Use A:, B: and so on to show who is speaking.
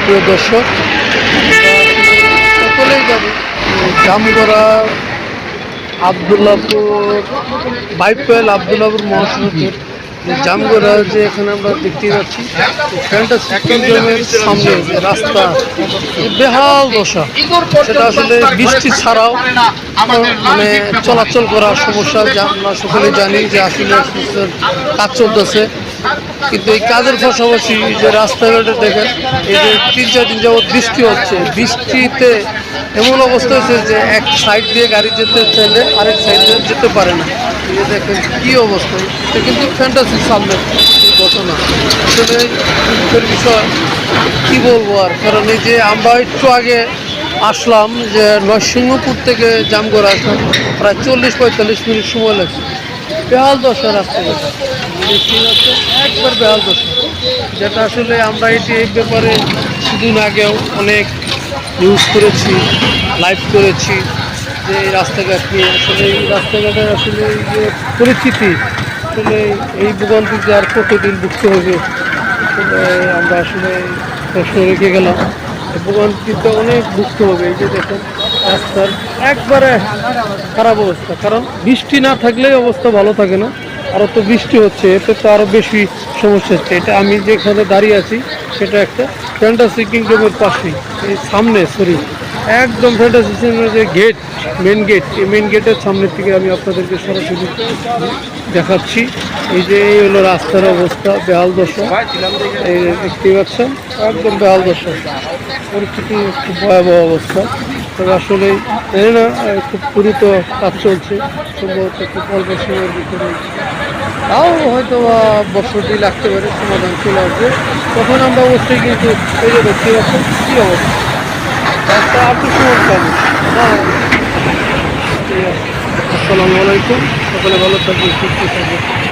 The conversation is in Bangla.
A: প্রিয় দর্শক, সকলেই যাবে জামগড়া আবদুল্লাপুর বাইপেল আবদুল্লাপুর মহাসড়কের জামগড়া যে এখানে আমরা দেখতে পাচ্ছি ফ্যান্টাসি কিংডমের সামনে যে রাস্তা বেহাল দশা, সেটা আসলে বৃষ্টি ছাড়াও মানে চলাচল করার সমস্যা, যা আমরা সকলেই জানি যে আসলে কাজ চলতেছে। কিন্তু এই কাজের পাশাপাশি যে রাস্তাঘাটে দেখেন এই যে 3-4 দিন যাবৎ বৃষ্টি হচ্ছে, বৃষ্টিতে এমন অবস্থা হয়েছে যে এক সাইড দিয়ে গাড়ি যেতে চাইলে আরেক সাইডে যেতে পারে না। এই দেখেন কী অবস্থা, এটা কিন্তু ফ্যান্টাসির সামনে ঘটনা। আসলে দুঃখের বিষয়, কী বলবো আর, কারণ এই যে আমরা একটু আগে আসলাম যে নরসিংহপুর থেকে জামগড়া আসলাম, প্রায় 40-45 মিনিট সময় লাগছে। বেহাল দশা রাস্তাঘাট ঠিক আছে, একবার বেহাল দশা, যেটা আসলে আমরা এই ব্যাপারে কিছুদিন আগেও অনেক নিউজ করেছি, লাইভ করেছি যে এই রাস্তাঘাট নিয়ে। আসলে এই রাস্তাঘাটের আসলে এই যে পরিস্থিতি, আসলে এই ভোগান্তিতে আর কতদিন ভুগতে হবে, আসলে আমরা আসলে প্রশ্ন রেখে গেলাম। ভোগান্তিতে অনেক ভুগতে হবে। এই যে দেখেন রাস্তার একবারে খারাপ অবস্থা, কারণ বৃষ্টি না থাকলেই অবস্থা ভালো থাকে না, আরও তো বৃষ্টি হচ্ছে, এতে তো আরও বেশি সমস্যা হচ্ছে। এটা আমি যেখানে দাঁড়িয়ে আছি সেটা একটা ফ্যান্টাসি কিংডমের পাশেই, এই সামনে একদম ফ্যান্টাসি কিংডমের যে গেট, মেন গেট, এই মেন গেটের সামনের থেকে আমি আপনাদেরকে সরাসরি দেখাচ্ছি। এই যে এই হলো রাস্তার অবস্থা, বেহাল দশা, এই দেখতে পাচ্ছেন একদম বেহাল দশা, পরিস্থিতি খুব ভয়াবহ অবস্থা। তবে আসলে জানি না, খুব দ্রুত কাজ চলছে, সম্ভবত খুব অল্প সময়ের ভিতরে, তাও হয়তো বছরটি লাগতে পারে, সমাধান চলে আসবে তখন আমরা অবশ্যই। কিন্তু এই যে দেখতে পাচ্ছেন কী অবস্থা, রাস্তা আর তো সমস্যা নেই। হ্যাঁ, ঠিক আছে। আসসালামু আলাইকুম, সকলে ভালো থাকবেন, সুস্থ থাকবেন।